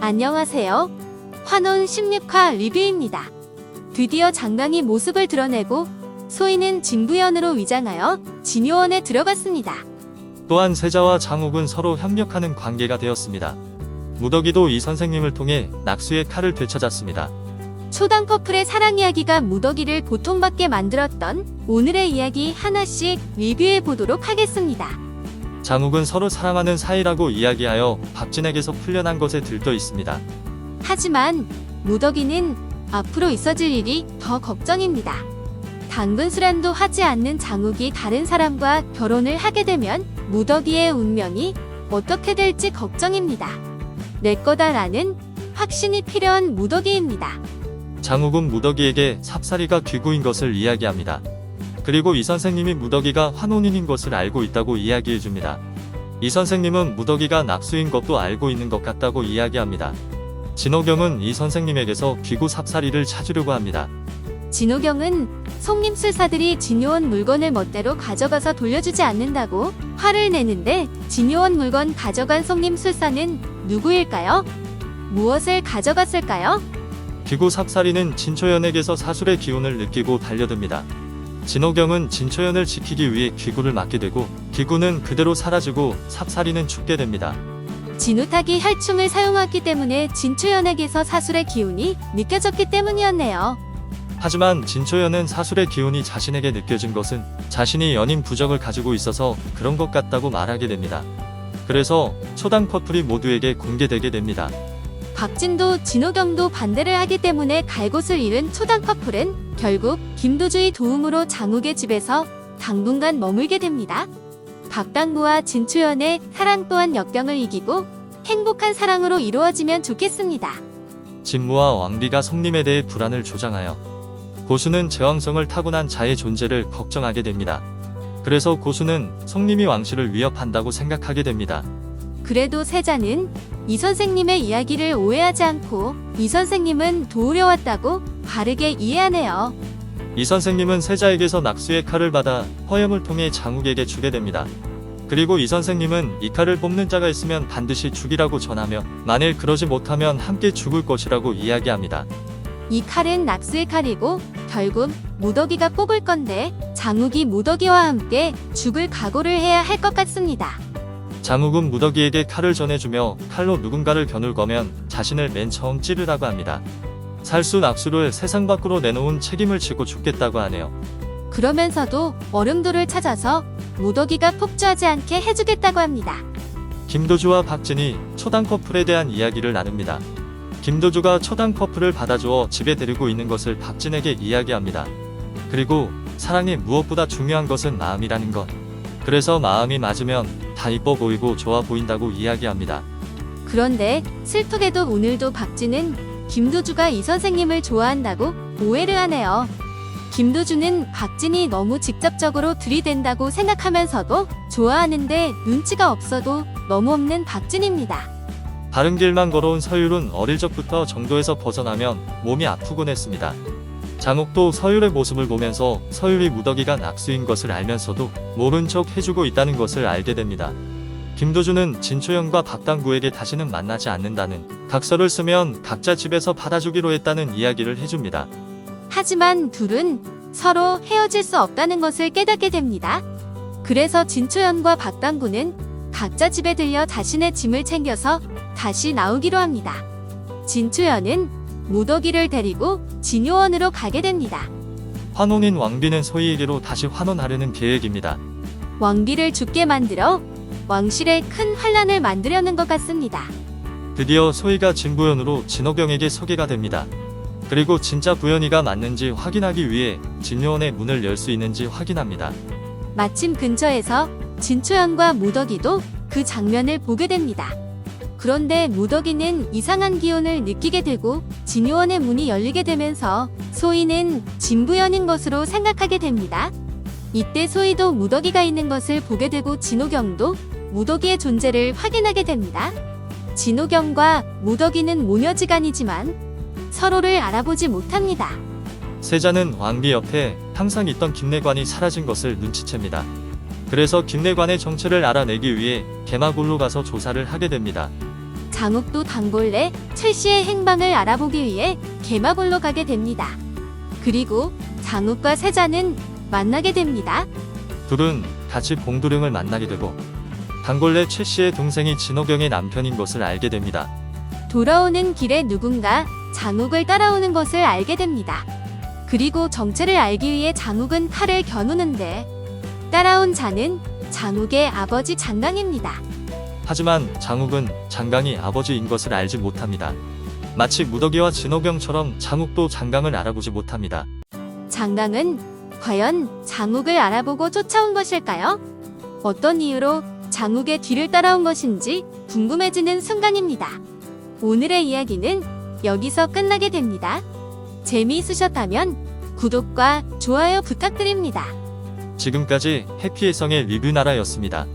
안녕하세요. 환혼 16화 리뷰입니다. 드디어 장강이 모습을 드러내고 소희는 진부연으로 위장하여 진요원에 들어갔습니다. 또한 세자와 장욱은 서로 협력하는 관계가 되었습니다. 무덕이도 이 선생님을 통해 낙수의 칼을 되찾았습니다. 초당 커플의 사랑 이야기가 무덕이를 고통받게 만들었던 오늘의 이야기 하나씩 리뷰해 보도록 하겠습니다. 장욱은 서로 사랑하는 사이라고 이야기하여 박진에게서 풀려난 것에 들떠 있습니다. 하지만 무덕이는 앞으로 있어질 일이 더 걱정입니다. 당근 수란도 하지 않는 장욱이 다른 사람과 결혼을 하게 되면 무덕이의 운명이 어떻게 될지 걱정입니다. 내 거다라는 확신이 필요한 무덕이입니다. 장욱은 무덕이에게 삽살이가 귀구인 것을 이야기합니다. 그리고 이 선생님이 무덕이가 환혼인인 것을 알고 있다고 이야기해줍니다. 이 선생님은 무덕이가 낙수인 것도 알고 있는 것 같다고 이야기합니다. 진호경은 이 선생님에게서 귀구 삽살이를 찾으려고 합니다. 진호경은 속림술사들이 진요원 물건을 멋대로 가져가서 돌려주지 않는다고 화를 내는데 진요원 물건 가져간 속림술사는 누구일까요? 무엇을 가져갔을까요? 귀구 삽살이는 진초연에게서 사술의 기운을 느끼고 달려듭니다. 진호경은 진초연을 지키기 위해 귀구를 맞게 되고 귀구는 그대로 사라지고 삽살이는 죽게 됩니다. 진우탁이 혈충을 사용했기 때문에 진초연에게서 사술의 기운이 느껴졌기 때문이었네요. 하지만 진초연은 사술의 기운이 자신에게 느껴진 것은 자신이 연인 부적을 가지고 있어서 그런 것 같다고 말하게 됩니다. 그래서 초당 커플이 모두에게 공개되게 됩니다. 박진도 진호경도 반대를 하기 때문에 갈 곳을 잃은 초당 커플은 결국 김도주의 도움으로 장욱의 집에서 당분간 머물게 됩니다. 박당구와 진초연의 사랑 또한 역경을 이기고 행복한 사랑으로 이루어지면 좋겠습니다. 진무와 왕비가 성림에 대해 불안을 조장하여 고수는 제왕성을 타고난 자의 존재를 걱정하게 됩니다. 그래서 고수는 성림이 왕실을 위협한다고 생각하게 됩니다. 그래도 세자는 이 선생님의 이야기를 오해하지 않고 이 선생님은 도우려 왔다고 바르게 이해하네요. 이 선생님은 세자에게서 낙수의 칼을 받아 허염을 통해 장욱에게 주게 됩니다. 그리고 이 선생님은 이 칼을 뽑는 자가 있으면 반드시 죽이라고 전하며 만일 그러지 못하면 함께 죽을 것이라고 이야기합니다. 이 칼은 낙수의 칼이고 결국 무덕이가 뽑을 건데 장욱이 무덕이와 함께 죽을 각오를 해야 할 것 같습니다. 장욱은 무덕이에게 칼을 전해주며 칼로 누군가를 겨눌 거면 자신을 맨 처음 찌르라고 합니다. 살수 낙수를 세상 밖으로 내놓은 책임을 지고 죽겠다고 하네요. 그러면서도 얼음돌을 찾아서 무덕이가 폭주하지 않게 해주겠다고 합니다. 김도주와 박진이 초당 커플에 대한 이야기를 나눕니다. 김도주가 초당 커플을 받아주어 집에 데리고 있는 것을 박진에게 이야기합니다. 그리고 사랑에 무엇보다 중요한 것은 마음이라는 것. 그래서 마음이 맞으면 다 이뻐 보이고 좋아 보인다고 이야기합니다. 그런데 슬프게도 오늘도 박진은 김도주가 이 선생님을 좋아한다고 오해를 하네요. 김도주는 박진이 너무 직접적으로 들이댄다고 생각하면서도 좋아하는데 눈치가 없어도 너무 없는 박진입니다. 바른 길만 걸어온 서율은 어릴 적부터 정도에서 벗어나면 몸이 아프곤 했습니다. 장욱도 서율의 모습을 보면서 서율이 무덕이가 낙수인 것을 알면서도 모른 척 해주고 있다는 것을 알게 됩니다. 김도주는 진초연과 박당구에게 다시는 만나지 않는다는 각서를 쓰면 각자 집에서 받아주기로 했다는 이야기를 해줍니다. 하지만 둘은 서로 헤어질 수 없다는 것을 깨닫게 됩니다. 그래서 진초연과 박당구는 각자 집에 들려 자신의 짐을 챙겨서 다시 나오기로 합니다. 진초연은 무덕이를 데리고 진요원으로 가게 됩니다. 환혼인 왕비는 소희에게로 다시 환혼하려는 계획입니다. 왕비를 죽게 만들어 왕실에 큰 환란을 만들려는 것 같습니다. 드디어 소희가 진부연으로 진호경에게 소개가 됩니다. 그리고 진짜 부연이가 맞는지 확인하기 위해 진요원의 문을 열 수 있는지 확인합니다. 마침 근처에서 진초연과 무덕이도 그 장면을 보게 됩니다. 그런데 무덕이는 이상한 기운을 느끼게 되고 진요원의 문이 열리게 되면서 소희는 진부연인 것으로 생각하게 됩니다. 이때 소희도 무덕이가 있는 것을 보게 되고 진호경도 무덕이의 존재를 확인하게 됩니다. 진호경과 무덕이는 모녀지간이지만 서로를 알아보지 못합니다. 세자는 왕비 옆에 항상 있던 김내관이 사라진 것을 눈치챕니다. 그래서 김내관의 정체를 알아내기 위해 개마골로 가서 조사를 하게 됩니다. 장욱도 단골레 최 씨의 행방을 알아보기 위해 개마볼로 가게 됩니다. 그리고 장욱과 세자는 만나게 됩니다. 둘은 같이 봉두령을 만나게 되고 단골레 최 씨의 동생이 진호경의 남편인 것을 알게 됩니다. 돌아오는 길에 누군가 장욱을 따라오는 것을 알게 됩니다. 그리고 정체를 알기 위해 장욱은 칼을 겨누는데 따라온 자는 장욱의 아버지 장강입니다. 하지만 장욱은 장강이 아버지인 것을 알지 못합니다. 마치 무더기와 진호경처럼 장욱도 장강을 알아보지 못합니다. 장강은 과연 장욱을 알아보고 쫓아온 것일까요? 어떤 이유로 장욱의 뒤를 따라온 것인지 궁금해지는 순간입니다. 오늘의 이야기는 여기서 끝나게 됩니다. 재미있으셨다면 구독과 좋아요 부탁드립니다. 지금까지 해피해성의 리뷰나라였습니다.